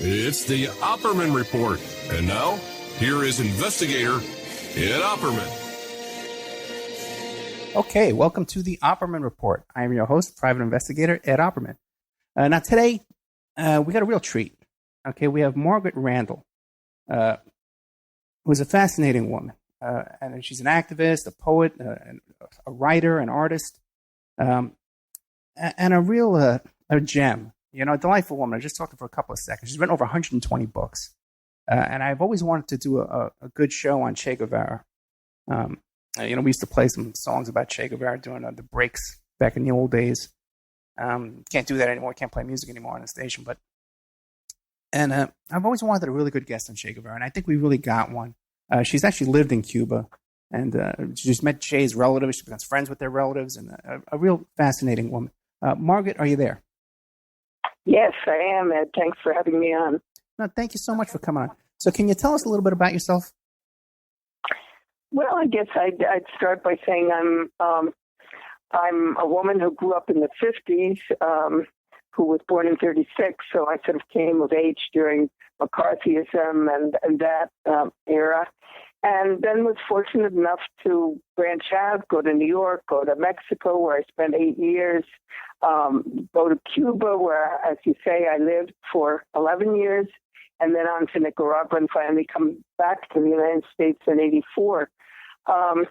It's the Opperman Report. And now, here is investigator Ed Opperman. Okay, welcome to the Opperman Report. I am your host, private investigator Ed Opperman. Now today, we got a real treat. Okay, we have Margaret Randall, who's a fascinating woman. And she's an activist, a poet, a writer, an artist, and a real a gem. You know, a delightful woman. I just talked to her for a couple of seconds. She's written over 120 books. And I've always wanted to do a good show on Che Guevara. We used to play some songs about Che Guevara during the breaks back in the old days. Can't do that anymore. Can't play music anymore on the station. And I've always wanted a really good guest on Che Guevara, and I think we really got one. She's actually lived in Cuba, and she's met Che's relatives. She becomes friends with their relatives, and a real fascinating woman. Margaret, are you there? Yes, I am, Ed. Thanks for having me on. No, thank you so much for coming on. So can you tell us a little bit about yourself? Well, I guess I'd start by saying I'm a woman who grew up in the 50s, who was born in 36, so I sort of came of age during McCarthyism and that era, and then was fortunate enough to branch out, go to New York, go to Mexico, where I spent 8 years, go to Cuba, where, as you say, I lived for 11 years, and then on to Nicaragua, and finally come back to the United States in 84. I'm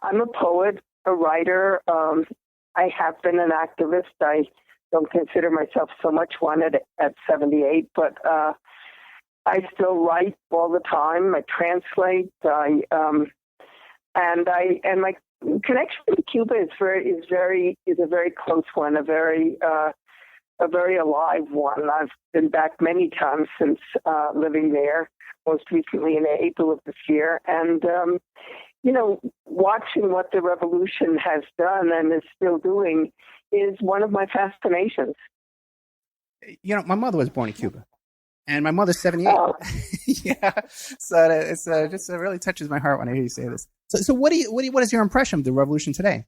a poet, a writer. I have been an activist. I don't consider myself so much one at 78, but I still write all the time. I translate. And my connection to Cuba is a very close one, a very alive one. I've been back many times since living there. Most recently in April of this year, and watching what the revolution has done and is still doing is one of my fascinations. You know, my mother was born in Cuba, and my mother's 78. Oh. Yeah, so it's just really touches my heart when I hear you say this. So what is your impression of the revolution today?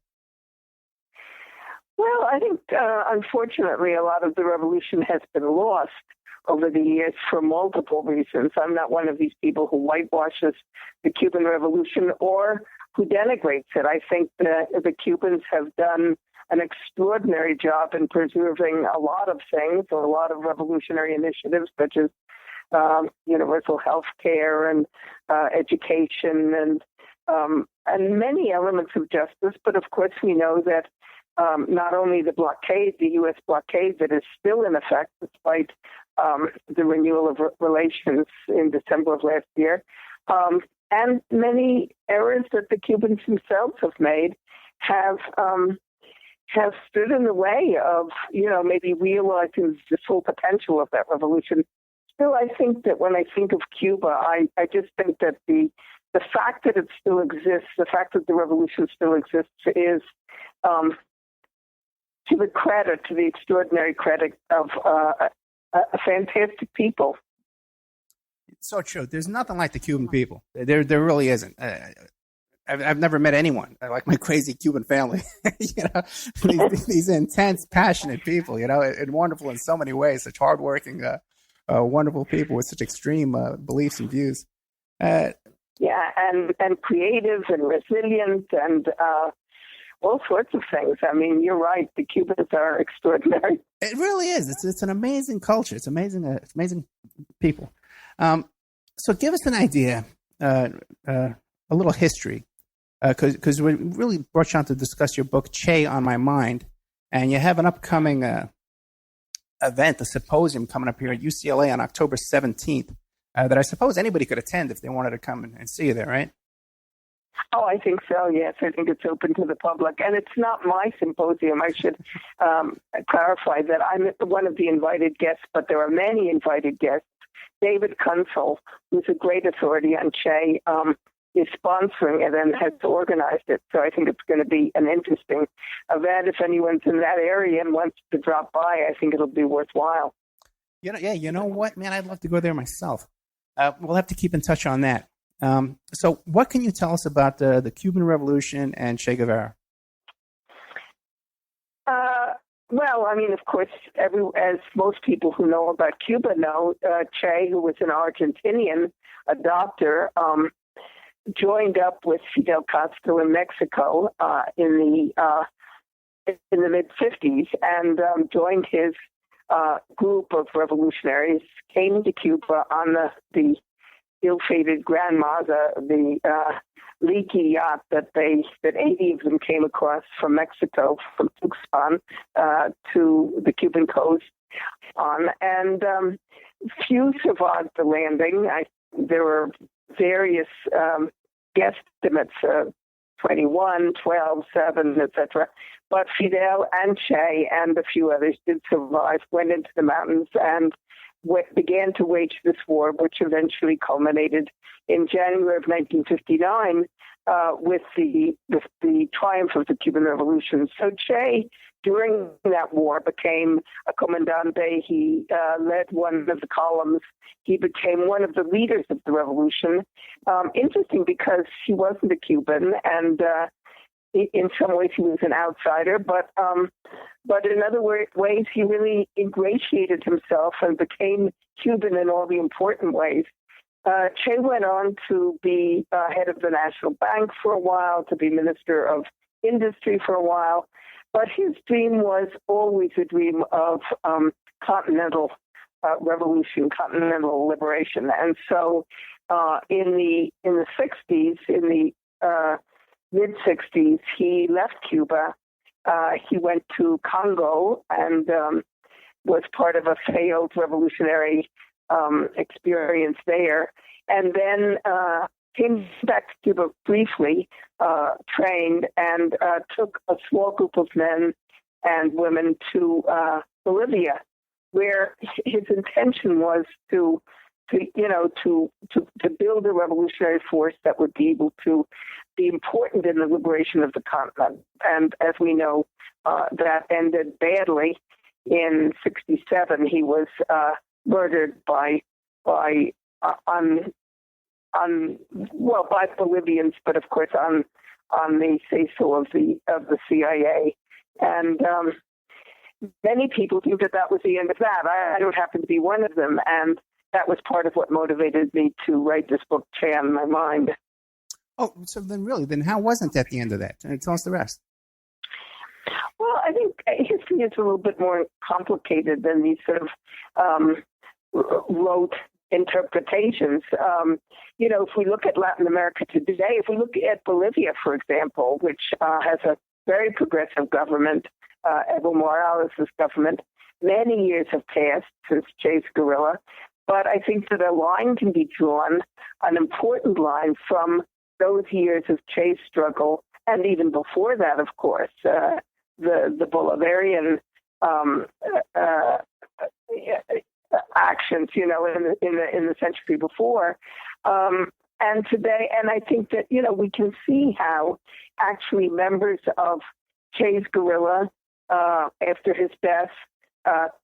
Well, I think unfortunately a lot of the revolution has been lost over the years for multiple reasons. I'm not one of these people who whitewashes the Cuban Revolution or who denigrates it. I think that the Cubans have done an extraordinary job in preserving a lot of things, a lot of revolutionary initiatives, such as universal health care and education and many elements of justice. But of course, we know that not only the blockade, the U.S. blockade that is still in effect, despite the renewal of relations in December of last year, and many errors that the Cubans themselves have made have stood in the way of, maybe realizing the full potential of that revolution. Still, I think that when I think of Cuba, I just think that the fact that it still exists, the fact that the revolution still exists is to the extraordinary credit of a fantastic people. It's so true. There's nothing like the Cuban people. There really isn't. I've never met anyone like my crazy Cuban family. These intense, passionate people. And wonderful in so many ways. Such hardworking, wonderful people with such extreme beliefs and views. And creative and resilient and all sorts of things. I mean, you're right. The Cubans are extraordinary. It really is. It's an amazing culture. It's amazing people. So give us an idea, a little history, because we really brought you on to discuss your book, Che on My Mind, and you have an upcoming event, a symposium coming up here at UCLA on October 17th that I suppose anybody could attend if they wanted to come and see you there, right? Oh, I think so, yes. I think it's open to the public. And it's not my symposium. I should clarify that I'm one of the invited guests, but there are many invited guests. David Kunsel, who's a great authority on Che, is sponsoring it and has organized it. So I think it's going to be an interesting event. If anyone's in that area and wants to drop by, I think it'll be worthwhile. You know what, man? I'd love to go there myself. We'll have to keep in touch on that. So what can you tell us about the Cuban Revolution and Che Guevara? Well, I mean, of course, as most people who know about Cuba know, Che, who was an Argentinian, a doctor, joined up with Fidel Castro in Mexico in the mid-50s and joined his group of revolutionaries, came to Cuba on the ill-fated Granma, the leaky yacht that 80 of them came across from Mexico, from Tuxpan to the Cuban coast on. And few survived the landing. There were various guesstimates, 21, 12, 7, etc. But Fidel and Che and a few others did survive, went into the mountains and began to wage this war, which eventually culminated in January of 1959 with the triumph of the Cuban Revolution. So Che, during that war, became a comandante. He led one of the columns. He became one of the leaders of the revolution. Interesting because he wasn't a Cuban, and in some ways he was an outsider, but in other ways he really ingratiated himself and became Cuban in all the important ways. Che went on to be head of the National Bank for a while, to be Minister of Industry for a while, but his dream was always a dream of continental revolution, continental liberation. And so in the 60s, in the mid-60s, he left Cuba. He went to Congo and was part of a failed revolutionary experience there, and then came back to Cuba briefly, trained, and took a small group of men and women to Bolivia, where his intention was to build a revolutionary force that would be able to be important in the liberation of the continent. And as we know, that ended badly. In '67, he was murdered by Bolivians, but of course on the say-so of the CIA. And many people think that was the end of that. I don't happen to be one of them, and that was part of what motivated me to write this book, Che on My Mind. Oh, so then how wasn't that the end of that? Tell us the rest. Well, I think history is a little bit more complicated than these sort of rote interpretations. If we look at Latin America today, if we look at Bolivia, for example, which has a very progressive government, Evo Morales' government, many years have passed since Che's guerrilla, but I think that a line can be drawn, an important line from those years of Che's struggle, and even before that, of course, the Bolivarian actions, in the century before, and today. And I think that we can see how actually members of Che's guerrilla after his death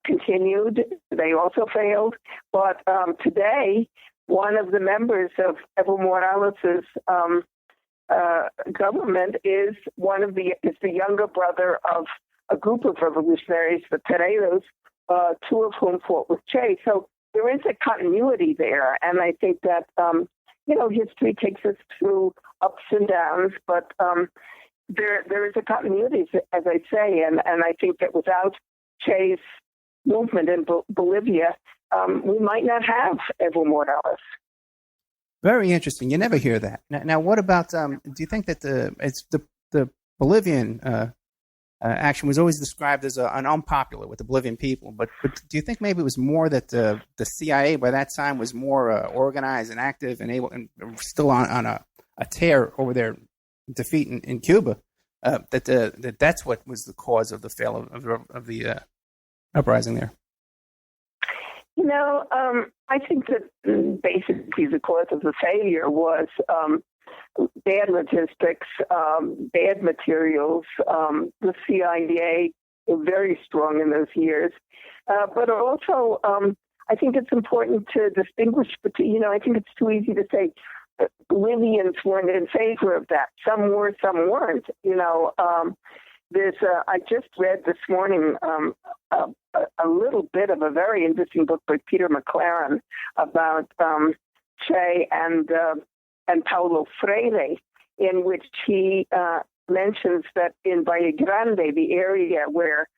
continued. They also failed, but today one of the members of Evo Morales' government is the younger brother of a group of revolutionaries, the Pereiros, two of whom fought with Che. So there is a continuity there, and I think that history takes us through ups and downs, but there is a continuity, as I say, and I think that without Che's movement in Bolivia, we might not have Evo Morales. Very interesting. You never hear that. Now what about? Do you think that the Bolivian action was always described as an unpopular with the Bolivian people? But do you think maybe it was more that the CIA by that time was more organized and active and able and still on a tear over their defeat in Cuba? That's what was the cause of the fail of the uprising there. I think that basically the cause of the failure was bad logistics, bad materials. The CIA were very strong in those years. But also, I think it's important to distinguish between, I think it's too easy to say Bolivians weren't in favor of that. Some were, some weren't. I just read this morning a little bit of a very interesting book by Peter McLaren about Che and Paulo Freire, in which he mentions that in Valle Grande, the area where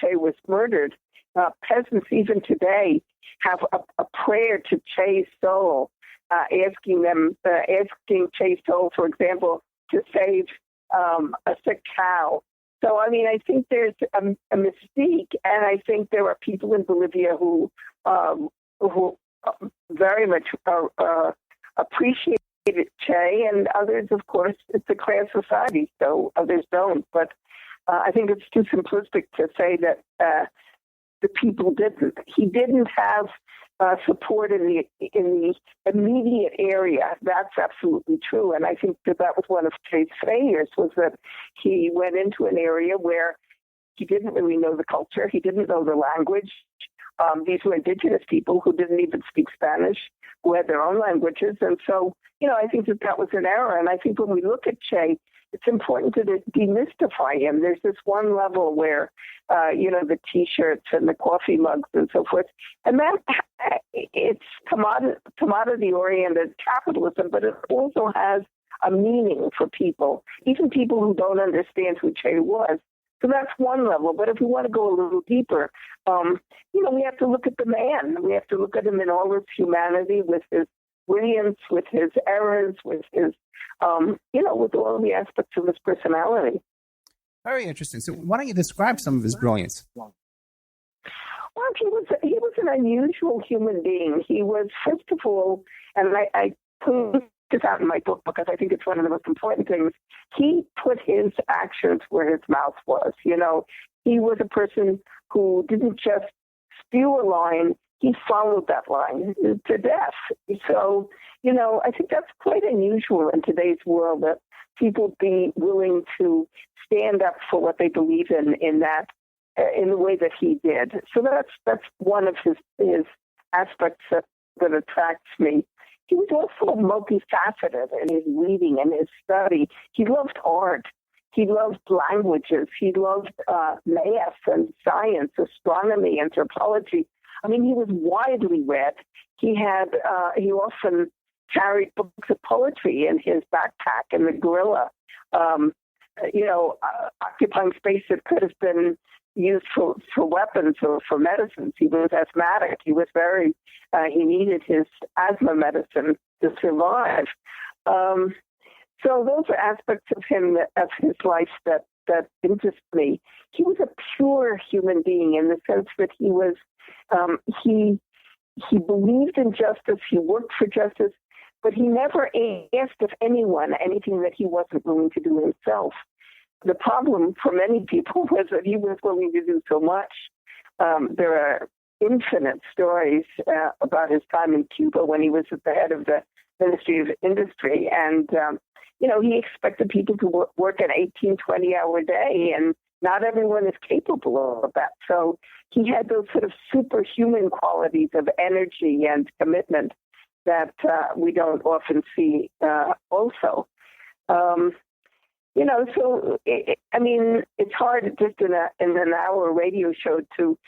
Che was murdered, peasants even today have a prayer to Che's soul, asking Che's soul, for example, to save a sick cow. So, I mean, I think there's a mystique, and I think there are people in Bolivia who very much appreciate Che, and others, of course, it's a class society, so others don't. But I think it's too simplistic to say that the people didn't. He didn't have support in the immediate area. That's absolutely true, and I think that was one of Che's failures, was that he went into an area where he didn't really know the culture. He didn't know the language. These were indigenous people who didn't even speak Spanish, who had their own languages. And so, I think that was an error. And I think when we look at Che, it's important to demystify him. There's this one level where, the T-shirts and the coffee mugs and so forth. And that it's commodity-oriented capitalism, but it also has a meaning for people, even people who don't understand who Che was. So that's one level. But if we want to go a little deeper, we have to look at the man. We have to look at him in all his humanity, with his brilliance, with his errors, with his, with all the aspects of his personality. Very interesting. So why don't you describe some of his brilliance? Well, he was an unusual human being. He was, first of all, and I put this out in my book because I think it's one of the most important things, he put his actions where his mouth was. He was a person who didn't just spew a line, he followed that line to death. So, I think that's quite unusual in today's world, that people be willing to stand up for what they believe in the way that he did. So that's one of his aspects that attracts me. He was also multifaceted in his reading and his study. He loved art. He loved languages. He loved math and science, astronomy, anthropology. I mean, he was widely read. He often carried books of poetry in his backpack in the guerrilla, occupying space that could have been used for weapons or for medicines. He was asthmatic. He was he needed his asthma medicine to survive. So those are aspects of him, of his life that interest me. He was a pure human being in the sense that he was, he believed in justice, he worked for justice, but he never asked of anyone anything that he wasn't willing to do himself. The problem for many people was that he was willing to do so much. There are infinite stories about his time in Cuba when he was at the head of the Ministry of Industry. And, he expected people to work an 18, 20-hour day, and not everyone is capable of that. So he had those sort of superhuman qualities of energy and commitment that we don't often see also. It's hard just in an hour radio show to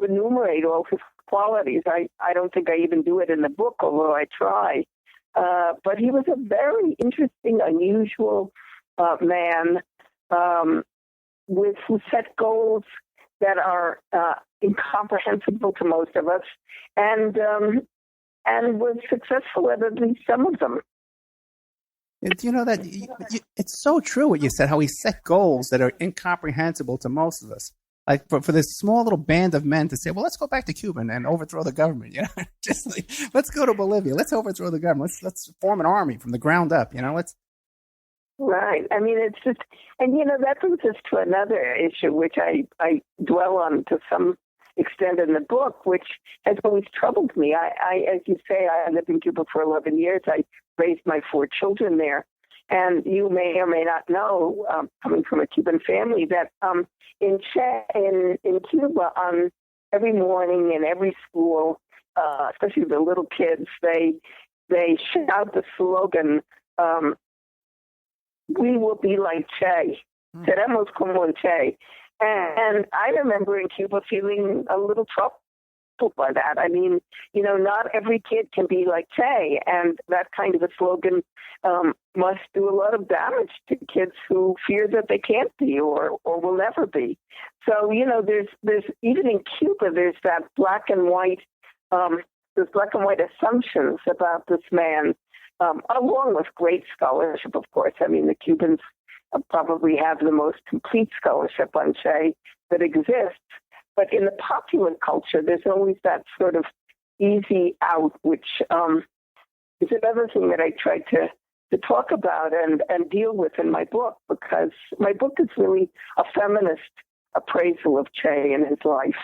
enumerate all his qualities. I don't think I even do it in the book, although I try. But he was a very interesting, unusual man who set goals that are incomprehensible to most of us, and was successful at least some of them. It's so true what you said, how he set goals that are incomprehensible to most of us. Like for this small little band of men to say, well, let's go back to Cuba and overthrow the government, just like, let's go to Bolivia, let's overthrow the government, let's form an army from the ground up, let's. Right. I mean, it's just, and that brings us to another issue, which I dwell on to some extent in the book, which has always troubled me. I as you say, I lived in Cuba for 11 years. I raised my 4 children there. And you may or may not know, coming from a Cuban family, that in Cuba, every morning in every school, especially the little kids, they shout the slogan, "We will be like Che." Seremos como el Che. And I remember in Cuba feeling a little troubled by that. I mean, not every kid can be like Che, and that kind of a slogan must do a lot of damage to kids who fear that they can't be or will never be. So, there's even in Cuba, there's that black and white assumptions about this man, along with great scholarship, of course. I mean, the Cubans probably have the most complete scholarship on Che that exists. But in the popular culture, there's always that sort of easy out, which is another thing that I try to talk about and deal with in my book, because my book is really a feminist appraisal of Che and his life.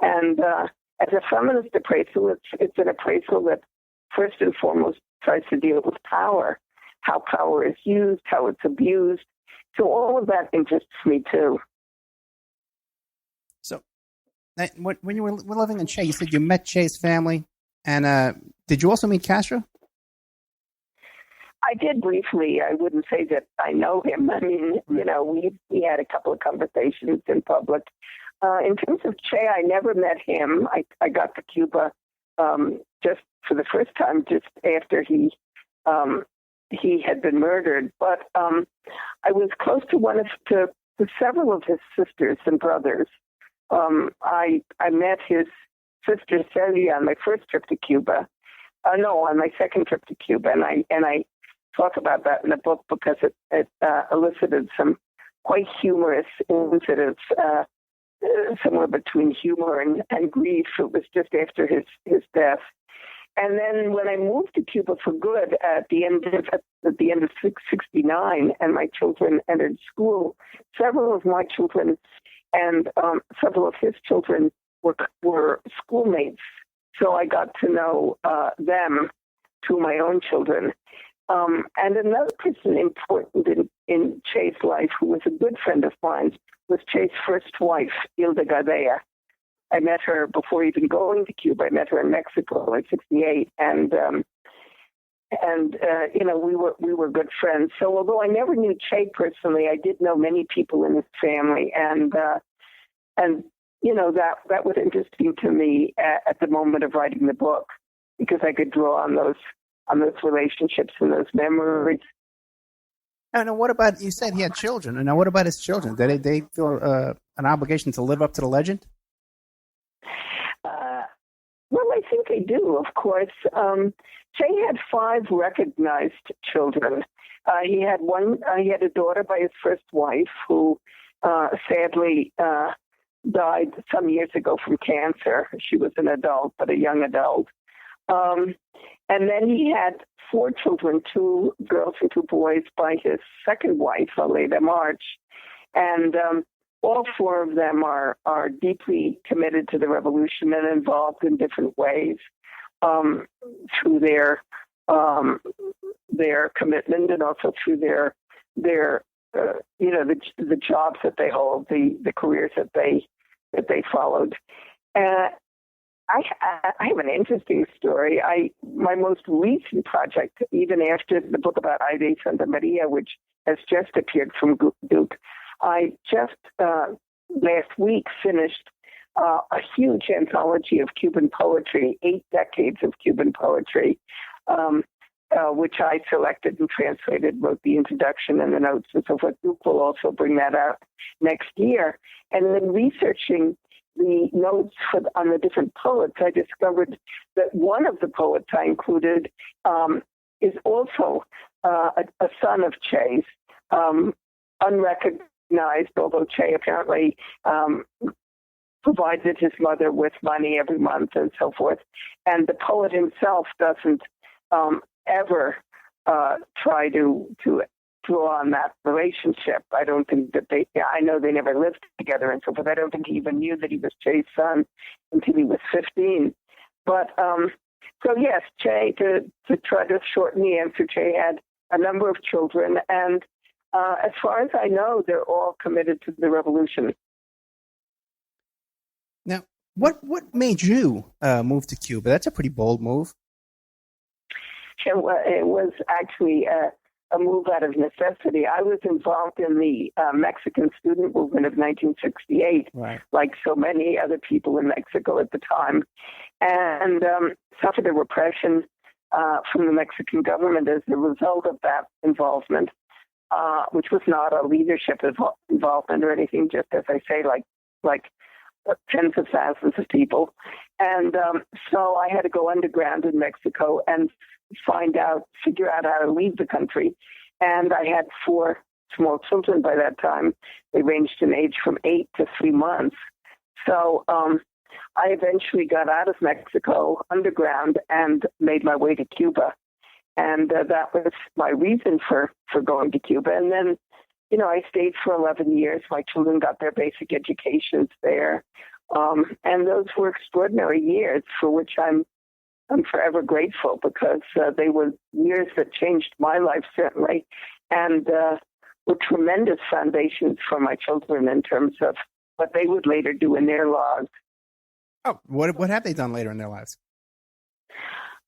And as a feminist appraisal, it's an appraisal that first and foremost tries to deal with power, how power is used, how it's abused. So all of that interests me too. So when you were living in Che, you said you met Che's family, and did you also meet Castro? I did briefly. I wouldn't say that I know him. I mean, we had a couple of conversations in public. In terms of Che, I never met him. I got to Cuba just for the first time, just after he had been murdered. But I was close to several of his sisters and brothers. I met his sister Celia on my first trip to Cuba. On my second trip to Cuba, and I talk about that in the book because it elicited some quite humorous incidents, somewhere between humor and grief. It was just after his death. And then when I moved to Cuba for good at the end of 1969, and my children entered school, several of my children and several of his children were schoolmates. So I got to know them through my own children. And another person important in Che's life, who was a good friend of mine, was Che's first wife, Hilda Gadea. I met her before even going to Cuba. I met her in Mexico in '68, and we were good friends. So although I never knew Che personally, I did know many people in his family, and that was interesting to me at the moment of writing the book, because I could draw on those relationships and those memories. And what about, you said he had children, and now what about his children? Did they feel an obligation to live up to the legend? Well, I think they do, of course. Che had 5 recognized children. He had a daughter by his first wife who sadly died some years ago from cancer. She was an adult, but a young adult. And then he had 4 children, 2 girls and 2 boys, by his second wife, Aleda March. And all 4 of them are deeply committed to the revolution and involved in different ways through their commitment, and also through their the jobs that they hold, the careers that they followed. I have an interesting story. My most recent project, even after the book about Aide Santa Maria, which has just appeared from Duke, I just last week finished a huge anthology of Cuban poetry, 8 decades of Cuban poetry, which I selected and translated, wrote the introduction and the notes and so forth. Duke will also bring that out next year. And then researching the notes on the different poets, I discovered that one of the poets I included is also a son of Che's, unrecognized, although Che apparently provided his mother with money every month and so forth. And the poet himself doesn't ever try to draw on that relationship. I don't think that I know they never lived together and so forth. I don't think he even knew that he was Che's son until he was 15. But, so yes, Che, to try to shorten the answer, Che had a number of children, and as far as I know, they're all committed to the revolution. Now, what made you move to Cuba? That's a pretty bold move. It was actually a move out of necessity. I was involved in the Mexican student movement of 1968, right, like so many other people in Mexico at the time, and suffered a repression from the Mexican government as a result of that involvement, which was not a leadership involvement or anything, just as I say, like tens of thousands of people. And so I had to go underground in Mexico and figure out how to leave the country. And I had 4 small children by that time. They ranged in age from 8 to 3 months. So I eventually got out of Mexico underground and made my way to Cuba. And that was my reason for going to Cuba. And then, I stayed for 11 years. My children got their basic educations there. And those were extraordinary years for which I'm forever grateful, because they were years that changed my life, certainly, and were tremendous foundations for my children in terms of what they would later do in their lives. Oh, what have they done later in their lives?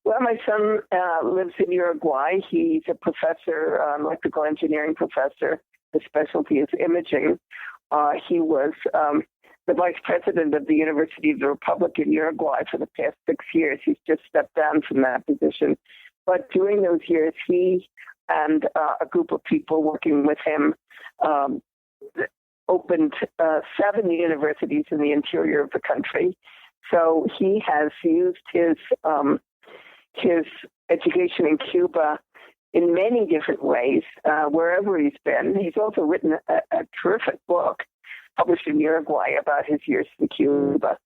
Well, my son lives in Uruguay. He's a professor, electrical engineering professor. His specialty is imaging. He was the vice president of the University of the Republic in Uruguay for the past 6 years. He's just stepped down from that position. But during those years, he and a group of people working with him opened 7 universities in the interior of the country. So he has used his education in Cuba in many different ways, wherever he's been. He's also written a terrific book published in Uruguay about his years in Cuba.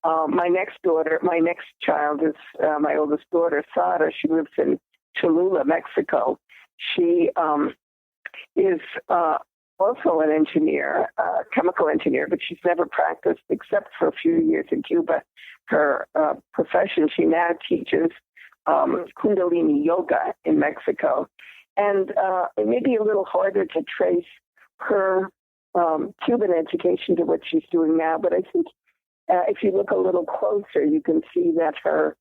My next child is my oldest daughter, Sara. She lives in Cholula, Mexico. She is also an engineer, chemical engineer, but she's never practiced except for a few years in Cuba. Her profession, she now teaches Kundalini yoga in Mexico. And it may be a little harder to trace her Cuban education to what she's doing now, but I think if you look a little closer, you can see that her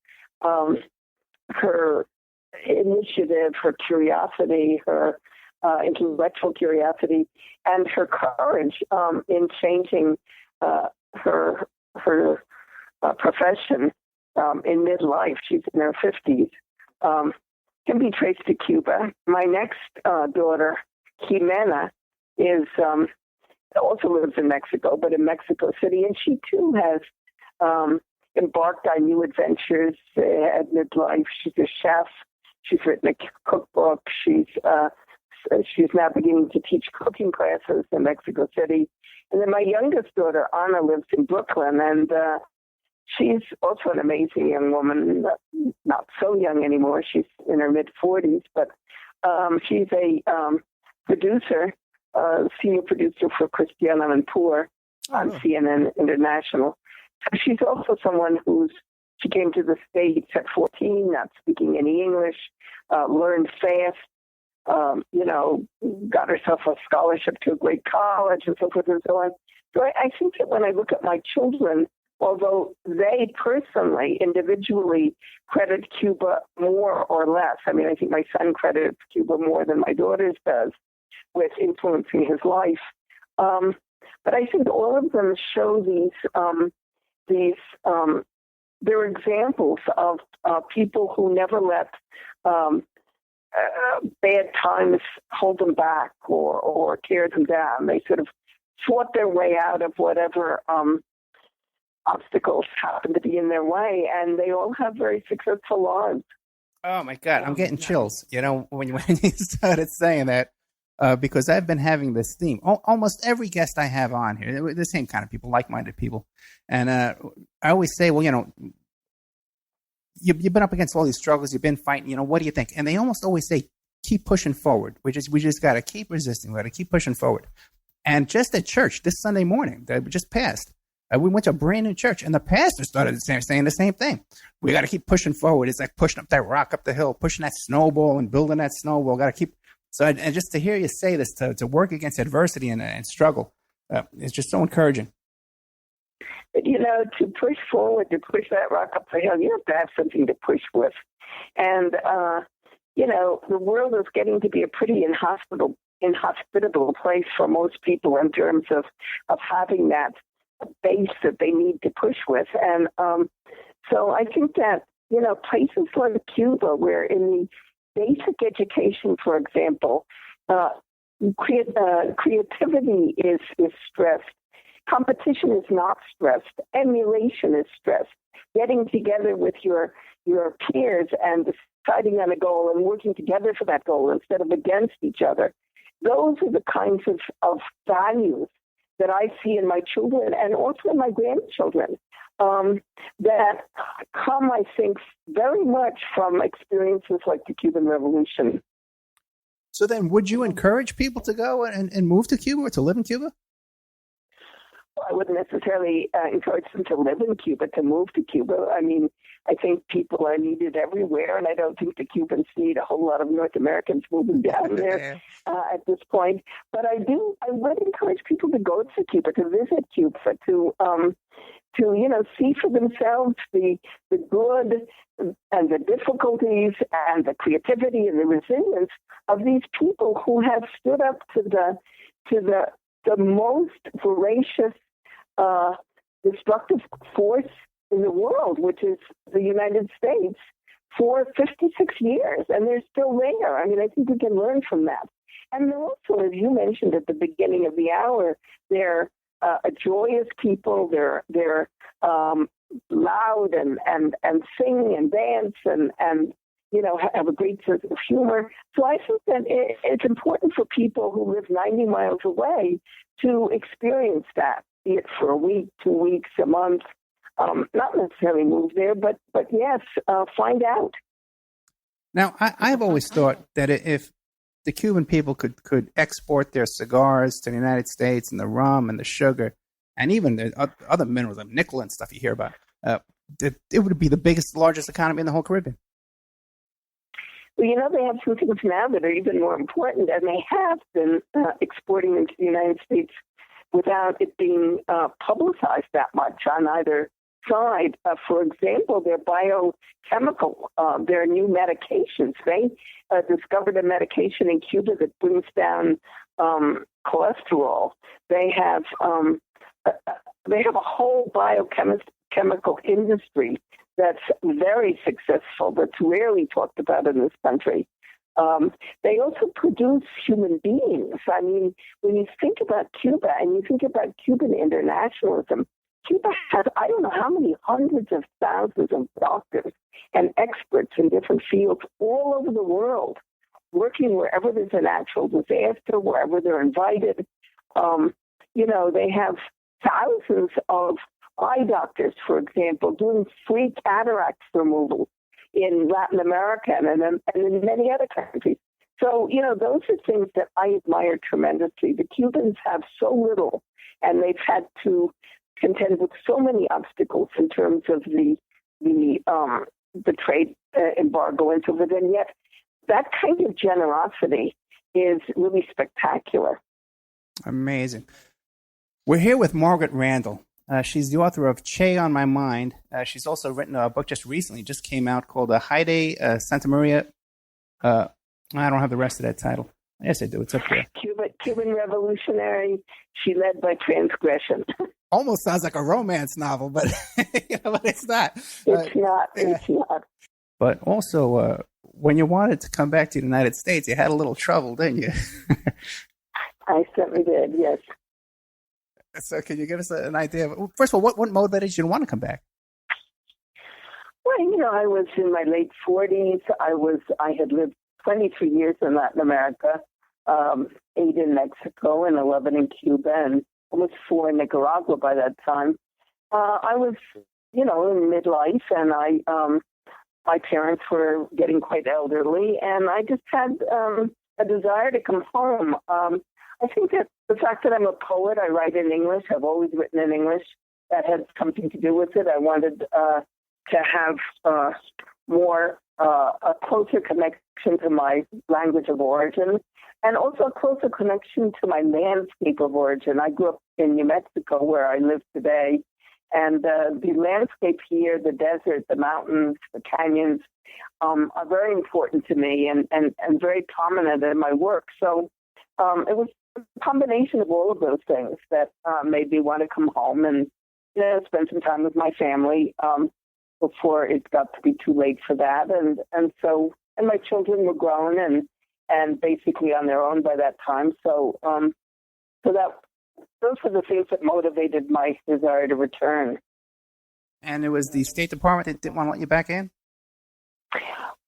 initiative, her curiosity, her intellectual curiosity, and her courage in changing her profession in midlife, she's in her 50s, can be traced to Cuba. My next daughter, Jimena, is also lives in Mexico, but in Mexico City, and she too has embarked on new adventures at midlife. She's a chef. She's written a cookbook. She's now beginning to teach cooking classes in Mexico City. And then my youngest daughter, Anna, lives in Brooklyn, and she's also an amazing young woman, not so young anymore. She's in her mid-40s, but she's a producer, senior producer for Cristiano and Poor on CNN International. So she's also someone she came to the States at 14, not speaking any English, learned fast, got herself a scholarship to a great college and so forth and so on. So I think that when I look at my children, although they personally, individually, credit Cuba more or less. I mean, I think my son credits Cuba more than my daughter's does with influencing his life. But I think all of them show they're examples of people who never let bad times hold them back or tear them down. They sort of fought their way out of whatever obstacles happen to be in their way, and they all have very successful lives. Oh my God, I'm getting chills. When you started saying that, because I've been having this theme. Almost every guest I have on here, the same kind of people, like-minded people, and I always say, well, you've been up against all these struggles, you've been fighting. What do you think? And they almost always say, keep pushing forward. We just got to keep resisting. We got to keep pushing forward. And just at church this Sunday morning that just passed. We went to a brand new church, and the pastor started saying the same thing. We got to keep pushing forward. It's like pushing up that rock up the hill, pushing that snowball and building that snowball. Got to keep. So, and just to hear you say this, to work against adversity and struggle, it's just so encouraging. But, to push forward, to push that rock up the hill, you have to have something to push with. And, the world is getting to be a pretty inhospitable place for most people in terms of having that base that they need to push with. And so I think that, places like Cuba, where in the basic education, for example, creativity is stressed. Competition is not stressed. Emulation is stressed. Getting together with your peers and deciding on a goal and working together for that goal instead of against each other. Those are the kinds of values that I see in my children and also in my grandchildren that come, I think, very much from experiences like the Cuban Revolution. So then would you encourage people to go and move to Cuba or to live in Cuba? Well, I wouldn't necessarily encourage them to live in Cuba, to move to Cuba. I mean, I think people are needed everywhere, and I don't think the Cubans need a whole lot of North Americans moving down there at this point. But I would encourage people to go to Cuba, to visit Cuba, to see for themselves the good and the difficulties and the creativity and the resilience of these people who have stood up to the most voracious destructive force in the world, which is the United States, for 56 years, and they're still there. I mean, I think we can learn from that. And they're also, as you mentioned at the beginning of the hour, they're a joyous people. They're loud and sing and dance and have a great sense of humor. So I think that it's important for people who live 90 miles away to experience that, be it for a week, 2 weeks, a month. Not necessarily move there, but yes, find out. Now, I've always thought that if the Cuban people could export their cigars to the United States and the rum and the sugar and even the other minerals like nickel and stuff you hear about, it would be the largest economy in the whole Caribbean. Well, they have some things now that are even more important, and they have been exporting into the United States without it being publicized that much on either side. For example, their biochemical, their new medications. They discovered a medication in Cuba that brings down cholesterol. They have a whole biochemical industry that's very successful, that's rarely talked about in this country. They also produce human beings. I mean, when you think about Cuba and you think about Cuban internationalism, Cuba has, I don't know how many hundreds of thousands of doctors and experts in different fields all over the world, working wherever there's a natural disaster, wherever they're invited. They have thousands of eye doctors, for example, doing free cataract removal in Latin America and in many other countries. So, those are things that I admire tremendously. The Cubans have so little, and they've had to contend with so many obstacles in terms of the trade embargo and so forth, and yet that kind of generosity is really spectacular. Amazing. We're here with Margaret Randall. She's the author of Che on My Mind. She's also written a book just recently, just came out, called Haide Santa Maria. I don't have the rest of that title. Yes, I do. It's up there. Cuban Revolutionary. She led by transgression. Almost sounds like a romance novel, but but it's not. It's not. It's not. But also, when you wanted to come back to the United States, you had a little trouble, didn't you? I certainly did. Yes. So, can you give us an idea of, first of all, what motivated you to want to come back? Well, I was in my late 40s. I had lived 23 years in Latin America, 8 in Mexico and 11 in Cuba, and almost 4 in Nicaragua by that time. I was, in midlife, and my parents were getting quite elderly, and I just had a desire to come home. I think that the fact that I'm a poet, I write in English, I've always written in English, that had something to do with it. I wanted to have a closer connection to my language of origin, and also a closer connection to my landscape of origin. I grew up in New Mexico, where I live today, And the landscape here, the desert, the mountains, the canyons, are very important to me and very prominent in my work. So it was a combination of all of those things that made me want to come home and spend some time with my family before it got to be too late for that. And my children were grown and basically on their own by that time. So those were the things that motivated my desire to return. And it was the State Department that didn't want to let you back in?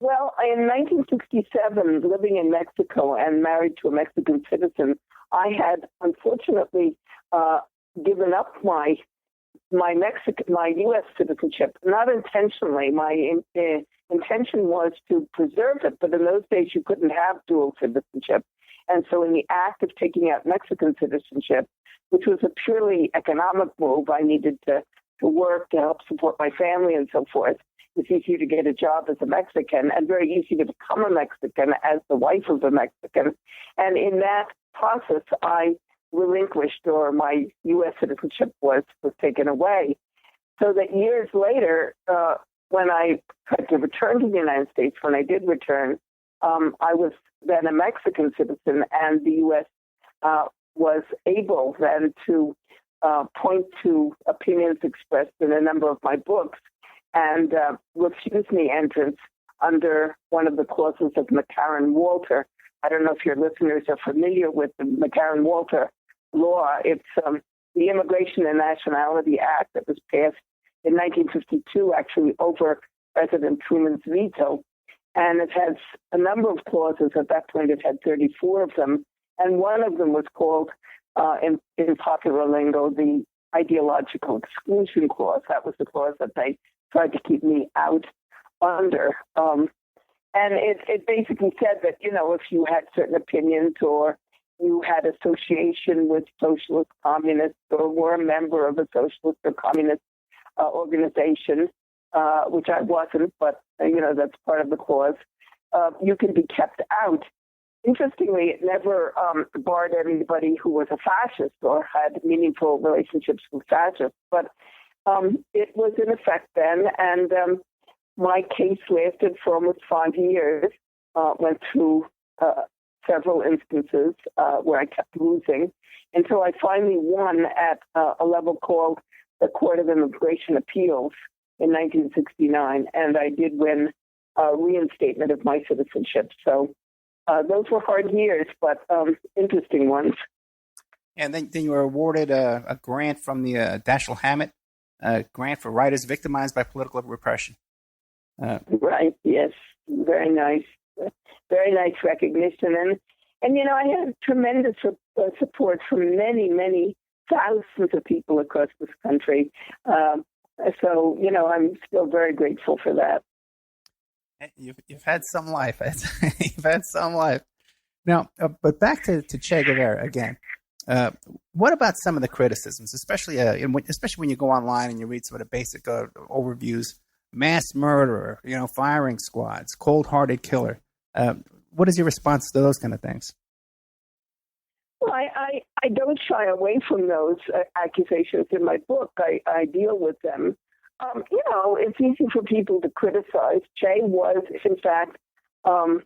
Well, in 1967, living in Mexico and married to a Mexican citizen, I had unfortunately given up my U.S. citizenship, not intentionally. My intention was to preserve it, but in those days you couldn't have dual citizenship. And so in the act of taking out Mexican citizenship, which was a purely economic move, I needed to work to help support my family and so forth. It's easier to get a job as a Mexican and very easy to become a Mexican as the wife of a Mexican. And in that process, I relinquished, or my U.S. citizenship was taken away. So that years later, when I had to return to the United States, when I did return, I was then a Mexican citizen, and the U.S. Was able then to point to opinions expressed in a number of my books and refuse me entrance under one of the clauses of McCarran-Walter. I don't know if your listeners are familiar with the McCarran-Walter law. It's the Immigration and Nationality Act that was passed in 1952, actually over President Truman's veto. And it has a number of clauses. At that point, it had 34 of them. And one of them was called, in popular lingo, the ideological exclusion clause. That was the clause that they tried to keep me out under. And it basically said that, if you had certain opinions or you had association with socialist communists or were a member of a socialist or communist organization, which I wasn't, but, that's part of the clause, you can be kept out. Interestingly, it never barred anybody who was a fascist or had meaningful relationships with fascists, but it was in effect then, and my case lasted for almost 5 years, went through several instances where I kept losing, until I finally won at a level called the Court of Immigration Appeals in 1969, and I did win reinstatement of my citizenship. So those were hard years, but interesting ones. And then you were awarded a grant from the Dashiell Hammett grant for writers victimized by political repression. Right, yes. Very nice. Very nice recognition. And I had tremendous support from many, many thousands of people across this country. So, I'm still very grateful for that. You've had some life. You've had some life. Now, but back to Che Guevara again. What about some of the criticisms, especially when you go online and you read some of the basic overviews? Mass murderer, firing squads, cold-hearted killer. What is your response to those kind of things? Well, I don't shy away from those accusations in my book. I deal with them. It's easy for people to criticize. Che was, in fact, one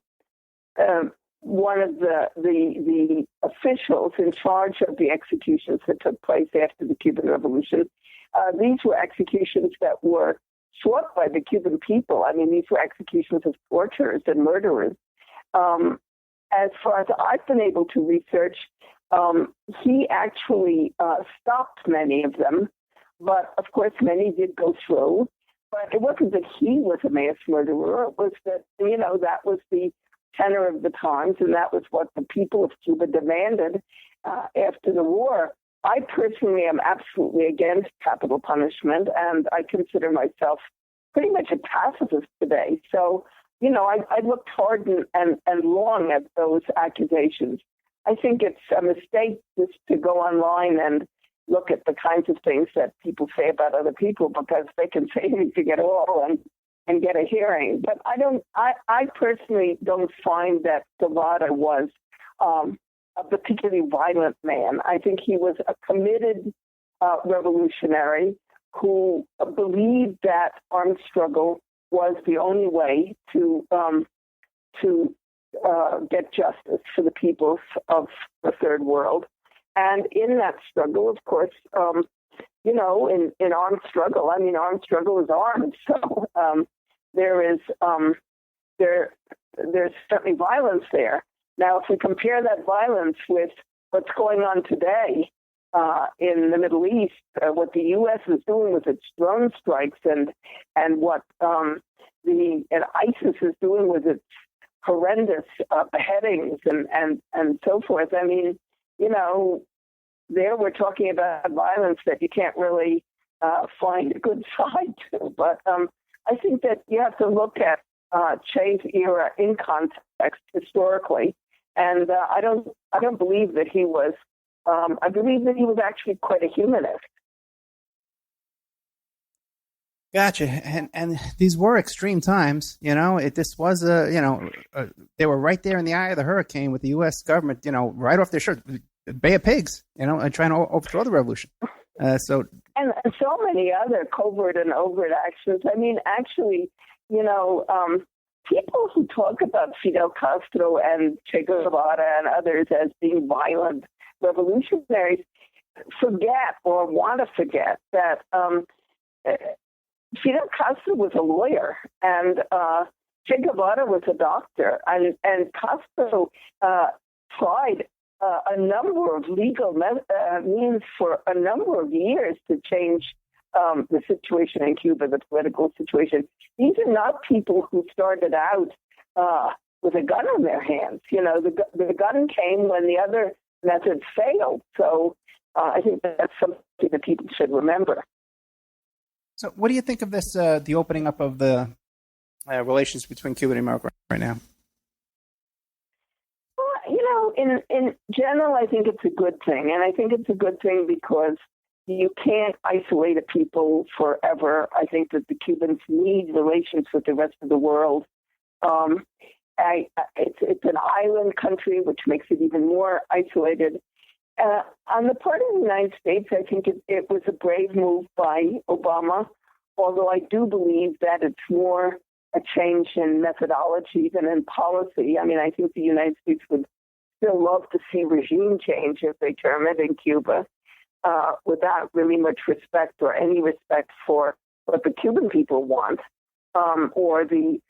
of the officials in charge of the executions that took place after the Cuban Revolution. These were executions that were sought by the Cuban people. I mean, these were executions of torturers and murderers. As far as I've been able to research, he actually stopped many of them. But, of course, many did go through. But it wasn't that he was a mass murderer. It was that, that was the tenor of the times, and that was what the people of Cuba demanded after the war. I personally am absolutely against capital punishment, and I consider myself pretty much a pacifist today. So, I looked hard and long at those accusations. I think it's a mistake just to go online and look at the kinds of things that people say about other people, because they can say anything at all and get a hearing. But I personally don't find that Guevara was a particularly violent man. I think he was a committed revolutionary. who believed that armed struggle was the only way to get justice for the peoples of the third world. And in that struggle, of course, in armed struggle, armed struggle is armed. So there's certainly violence there. Now, if we compare that violence with what's going on today in the Middle East, what the U.S. is doing with its drone strikes, and what ISIS is doing with its horrendous beheadings and so forth. There we're talking about violence that you can't really find a good side to. But I think that you have to look at Che's era in context historically, and I don't believe that he was. I believe that he was actually quite a humanist. Gotcha. And these were extreme times. This was they were right there in the eye of the hurricane with the U.S. government, right off their shirt, Bay of Pigs, and trying to overthrow the revolution. And so many other covert and overt actions. People who talk about Fidel Castro and Che Guevara and others as being violent revolutionaries forget or want to forget that Fidel Castro was a lawyer and Che Guevara was a doctor, and Castro tried a number of legal means for a number of years to change the situation in Cuba, the political situation. These are not people who started out with a gun in their hands. The gun came when the other methods failed. So I think that's something that people should remember. So what do you think of this, the opening up of the relations between Cuba and America right now? In general, I think it's a good thing. And I think it's a good thing because you can't isolate a people forever. I think that the Cubans need relations with the rest of the world. It's an island country, which makes it even more isolated. On the part of the United States, I think it was a brave move by Obama, although I do believe that it's more a change in methodology than in policy. I think the United States would still love to see regime change, as they term it, in Cuba, without really much respect or any respect for what the Cuban people want, or the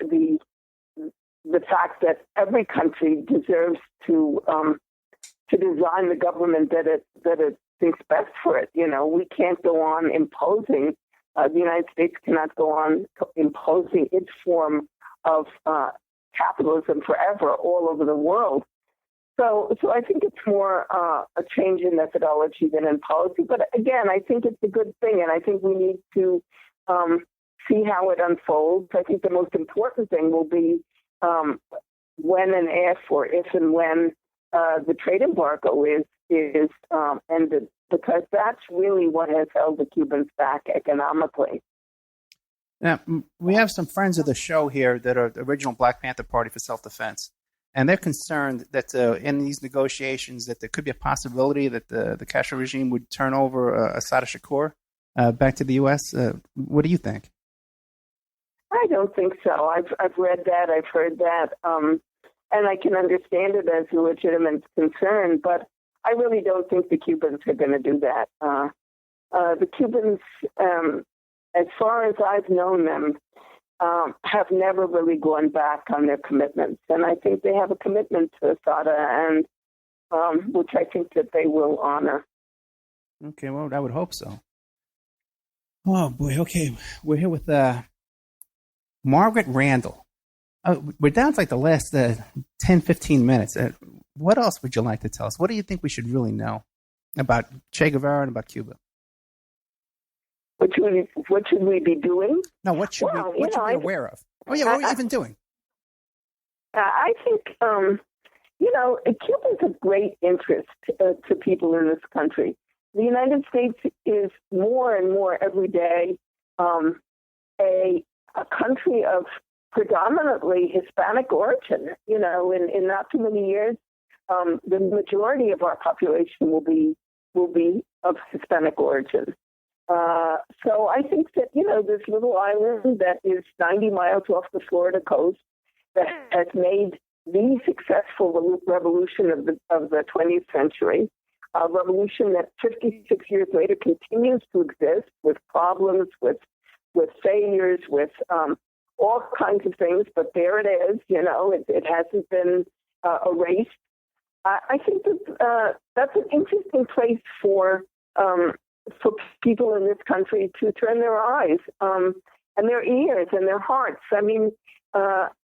fact that every country deserves to design the government that it thinks best for it. We can't go on imposing. The United States cannot go on imposing its form of capitalism forever all over the world. So I think it's more a change in methodology than in policy. But again, I think it's a good thing, and I think we need to see how it unfolds. I think the most important thing will be when and if and when the trade embargo is ended, because that's really what has held the Cubans back economically. Now, we have some friends of the show here that are the original Black Panther Party for Self-Defense. And they're concerned that in these negotiations that there could be a possibility that the Castro regime would turn over Assata Shakur back to the U.S. What do you think? I don't think so. I've read that. I've heard that. And I can understand it as a legitimate concern, but I really don't think the Cubans are going to do that. The Cubans, as far as I've known them, have never really gone back on their commitments. And I think they have a commitment to Assata, and which I think that they will honor. Okay, well, I would hope so. Oh, boy. Okay, we're here with Margaret Randall. We're down to like the last 10, 15 minutes. What else would you like to tell us? What do you think we should really know about Che Guevara and about Cuba? What should we be doing? No, what should we be aware of? Oh, yeah, what are we even doing? I think, Cuba is of great interest to people in this country. The United States is more and more every day a country of predominantly Hispanic origin. In not too many years, the majority of our population will be of Hispanic origin. So I think that, this little island that is 90 miles off the Florida coast that has made the successful revolution of the 20th century, a revolution that 56 years later continues to exist with problems, with failures, with all kinds of things, but there it is, it hasn't been erased. I think that that's an interesting place for people in this country to turn their eyes and their ears and their hearts. I mean,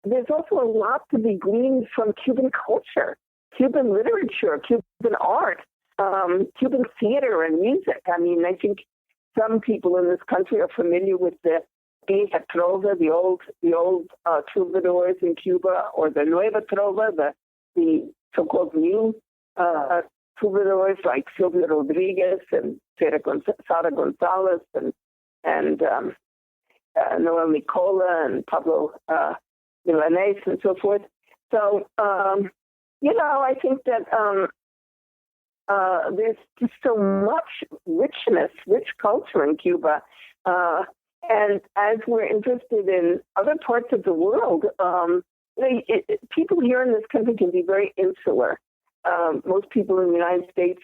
there's also a lot to be gleaned from Cuban culture, Cuban literature, Cuban art, Cuban theater and music. I mean, I think some people in this country are familiar with the vieja trova, the old troubadours in Cuba, or the nueva trova, the so-called new troubadours like Silvio Rodriguez and Sara Gonzalez and Noel Nicola and Pablo Milanés and so forth. So, I think that there's just so much rich culture in Cuba. And as we're interested in other parts of the world, people here in this country can be very insular. Most people in the United States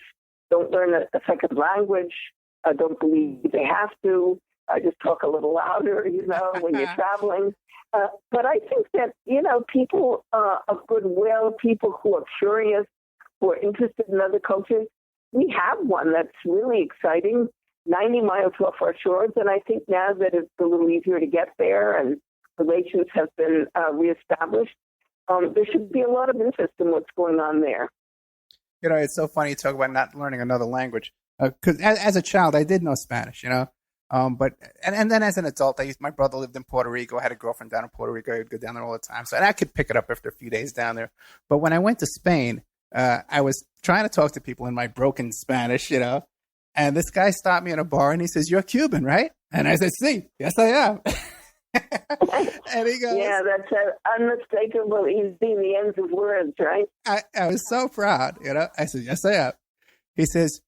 don't learn a second language, don't believe they have to. Just talk a little louder, when you're traveling. But I think that, people of goodwill, people who are curious, who are interested in other cultures, we have one that's really exciting, 90 miles off our shores. And I think now that it's a little easier to get there and relations have been reestablished, there should be a lot of interest in what's going on there. It's so funny you talk about not learning another language. Because as a child, I did know Spanish, but then as an adult, my brother lived in Puerto Rico. I had a girlfriend down in Puerto Rico. I would go down there all the time. So I could pick it up after a few days down there. But when I went to Spain, I was trying to talk to people in my broken Spanish, and this guy stopped me in a bar and he says, "You're Cuban, right?" And I said, "Sí, yes, I am." And he goes, "Yeah, that's unmistakable. He's seeing the ends of words, right?" I was so proud, I said, "Yes, I am." He says,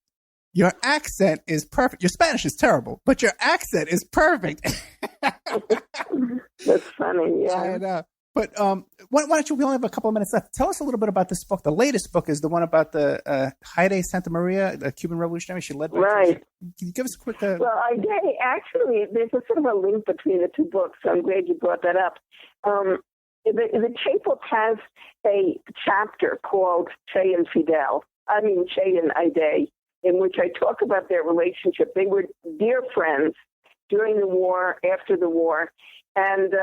"Your accent is perfect. Your Spanish is terrible, but your accent is perfect." That's funny, yeah. I know. But why don't you, we only have a couple of minutes left. Tell us a little bit about this book. The latest book is the one about the Haide Santa Maria, the Cuban revolutionary. She led by... Right. Can you give us a quick... Well, actually, there's a sort of a link between the two books, so I'm glad you brought that up. The Che book has a chapter called Che and Che and Haide, in which I talk about their relationship. They were dear friends during the war, after the war, and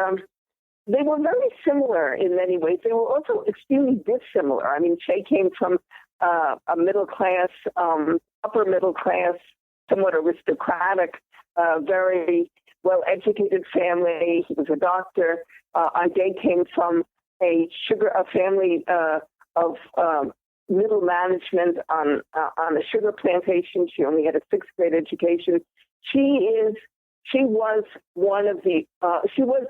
they were very similar in many ways. They were also extremely dissimilar. I mean, Che came from a middle class, upper middle class, somewhat aristocratic, very well-educated family. He was a doctor. Haide came from a family of middle management on a sugar plantation. She only had a sixth grade education. She was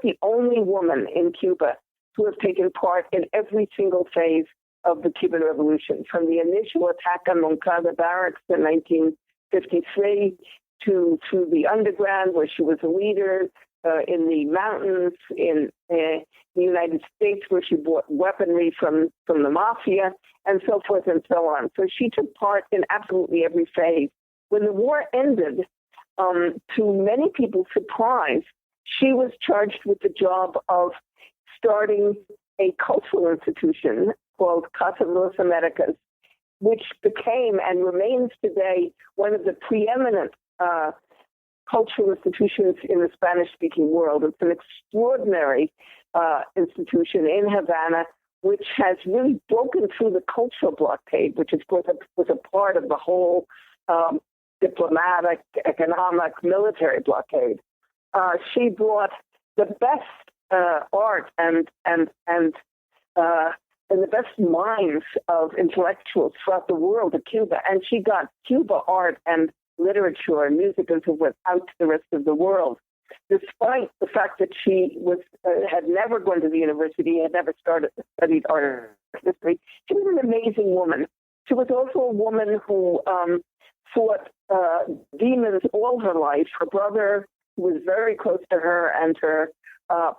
the only woman in Cuba to have taken part in every single phase of the Cuban Revolution, from the initial attack on Moncada Barracks in 1953 to the underground, where she was a leader, in the mountains in the United States, where she bought weaponry from the mafia, and so forth and so on. So she took part in absolutely every phase. When the war ended, to many people's surprise, she was charged with the job of starting a cultural institution called Casa de las Americas, which became and remains today one of the preeminent cultural institutions in the Spanish-speaking world. It's an extraordinary institution in Havana, which has really broken through the cultural blockade, which of course was a part of the whole diplomatic, economic, military blockade. She brought the best art and the best minds of intellectuals throughout the world to Cuba, and she got Cuba art and literature and music and so forth out to the rest of the world, despite the fact that she had never gone to the university, had never studied art history. She was an amazing woman. She was also a woman who fought demons all her life. Her brother, who was very close to her, and her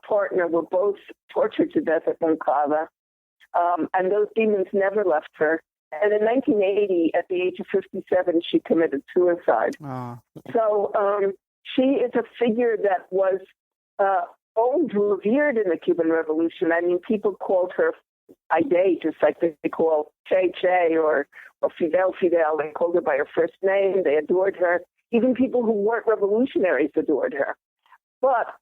partner were both tortured to death at Monclova. And those demons never left her. And in 1980, at the age of 57, she committed suicide. So she is a figure that was revered in the Cuban Revolution. I mean, people called her Aide, just like they call Che or Fidel. They called her by her first name. They adored her. Even people who weren't revolutionaries adored her. But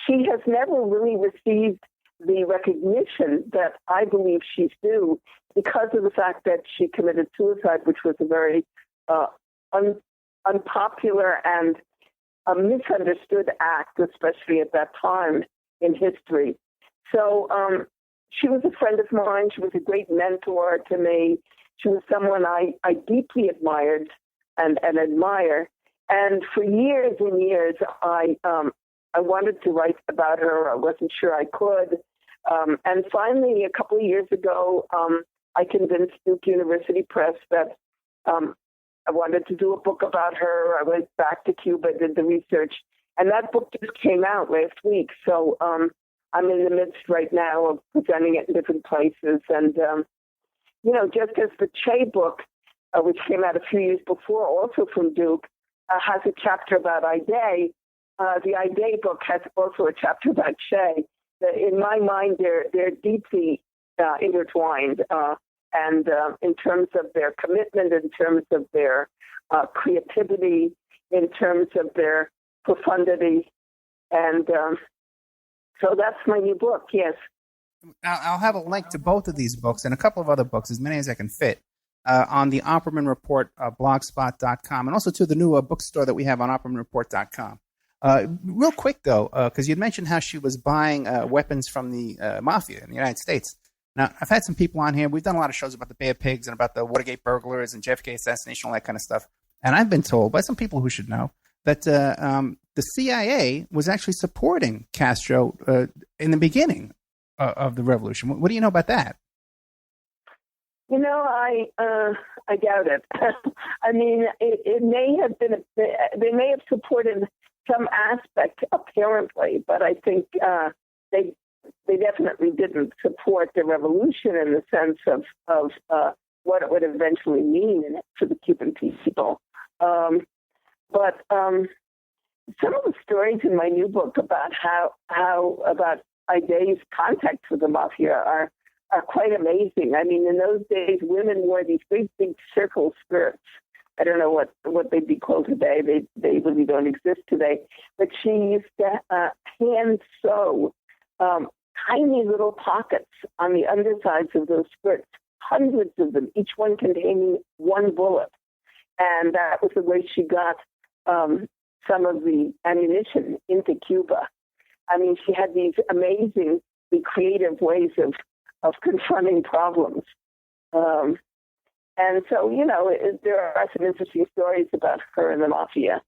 she has never really received the recognition that I believe she's due because of the fact that she committed suicide, which was a very unpopular and a misunderstood act, especially at that time in history. So she was a friend of mine. She was a great mentor to me. She was someone I deeply admired and admire. And for years and years, I wanted to write about her. I wasn't sure I could. And finally, a couple of years ago, I convinced Duke University Press that I wanted to do a book about her. I went back to Cuba, did the research, and that book just came out last week. So I'm in the midst right now of presenting it in different places. And, just as the Che book, which came out a few years before, also from Duke, has a chapter about Aide, the Aide book has also a chapter about Che. In my mind, they're deeply intertwined, and in terms of their commitment, in terms of their creativity, in terms of their profundity, and so that's my new book. Yes, I'll have a link to both of these books and a couple of other books, as many as I can fit, on the Opperman Report blogspot.com, and also to the new bookstore that we have on OppermanReport.com. Real quick, though, because you'd mentioned how she was buying weapons from the mafia in the United States. Now, I've had some people on here. We've done a lot of shows about the Bay of Pigs and about the Watergate burglars and JFK assassination, all that kind of stuff. And I've been told by some people who should know that the CIA was actually supporting Castro in the beginning of the revolution. What do you know about that? I doubt it. I mean, it may have been, they may have supported some aspect, apparently, but I think they definitely didn't support the revolution in the sense of what it would eventually mean for the Cuban people. But some of the stories in my new book about how about Aide's contacts with the mafia are quite amazing. I mean, in those days, women wore these great big circle skirts. I don't know what they'd be called today. They really don't exist today. But she used to hand sew tiny little pockets on the undersides of those skirts, hundreds of them, each one containing one bullet. And that was the way she got some of the ammunition into Cuba. I mean, she had these amazingly creative ways of confronting problems. And so, there are some interesting stories about her and the mafia.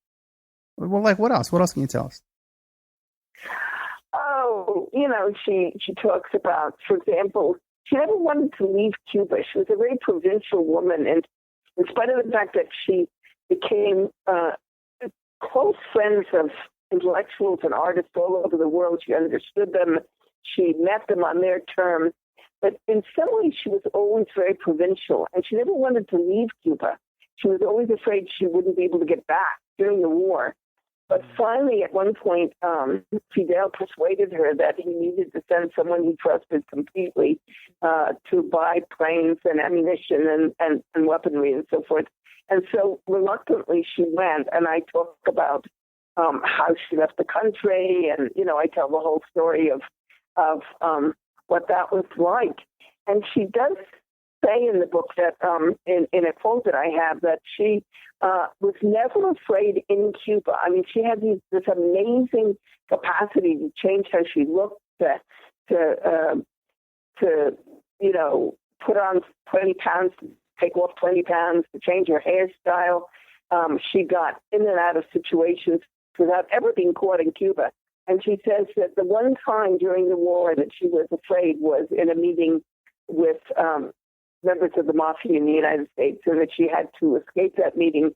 Well, like what else? What else can you tell us? Oh, she talks about, for example, she never wanted to leave Cuba. She was a very provincial woman, and in spite of the fact that she became close friends of intellectuals and artists all over the world, she understood them, she met them on their terms, but in some ways she was always very provincial, and she never wanted to leave Cuba. She was always afraid she wouldn't be able to get back during the war. But finally, at one point, Fidel persuaded her that he needed to send someone he trusted completely to buy planes and ammunition and weaponry and so forth. And so reluctantly she went, and I talk about how she left the country, and, I tell the whole story of what that was like. And she does say in the book that, in a quote that I have, that she was never afraid in Cuba. I mean, she had this amazing capacity to change how she looked, to put on 20 pounds, take off 20 pounds, to change her hairstyle. She got in and out of situations without ever being caught in Cuba. And she says that the one time during the war that she was afraid was in a meeting with members of the mafia in the United States, and that she had to escape that meeting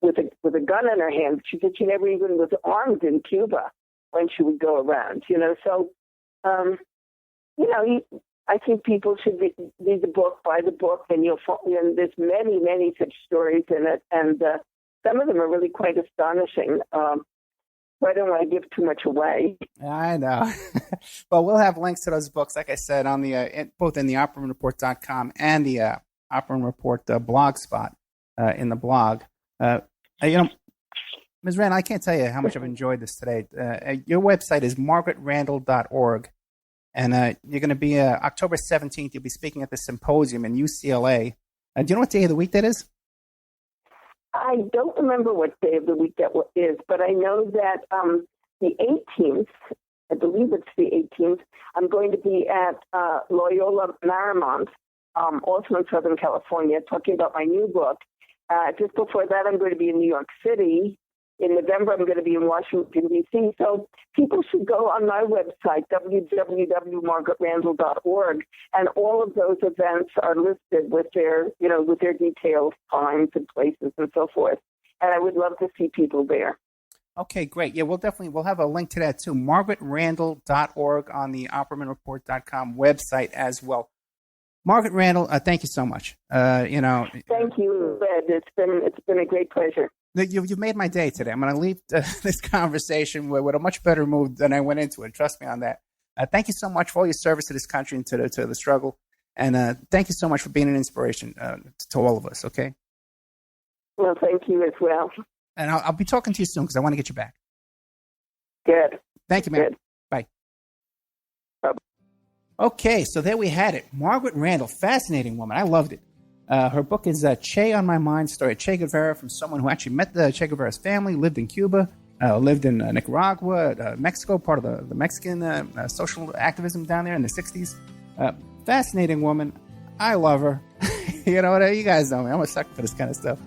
with a gun in her hand. She said she never even was armed in Cuba when she would go around. So I think people should read the book, buy the book, and and there's many, many such stories in it, and some of them are really quite astonishing. So I don't want to give too much away. I know. Well, we'll have links to those books, like I said, on the both in the OperaManReport.com and the Opera and Report blog spot in the blog. Ms. Randall, I can't tell you how much I've enjoyed this today. Your website is margaretrandall.org, and you're going to be October 17th. You'll be speaking at the symposium in UCLA. Do you know what day of the week that is? I don't remember what day of the week that is, but I know that the 18th, I believe it's the 18th, I'm going to be at Loyola Marymount, also in Southern California, talking about my new book. Just before that, I'm going to be in New York City. In November, I'm going to be in Washington, D.C. So people should go on my website, www.margaretrandall.org, and all of those events are listed with their details, times, and places, and so forth. And I would love to see people there. Okay, great. Yeah, we'll have a link to that too. margaretrandall.org on the OperaManReport.com website as well. Margaret Randall, thank you so much. Thank you, Ed. It's been a great pleasure. You've made my day today. I'm going to leave this conversation with a much better mood than I went into it. Trust me on that. Thank you so much for all your service to this country and to the struggle. And thank you so much for being an inspiration to all of us, okay? Well, thank you as well. And I'll be talking to you soon because I want to get you back. Good. Thank you, man. Good. Bye. Bye. Okay, so there we had it. Margaret Randall, fascinating woman. I loved it. Her book is Che on My Mind, story of Che Guevara from someone who actually met Che Guevara's family, lived in Cuba, lived in Nicaragua, Mexico, part of the Mexican social activism down there in the 60s. Fascinating woman. I love her. You know what? You guys know me. I'm a sucker for this kind of stuff.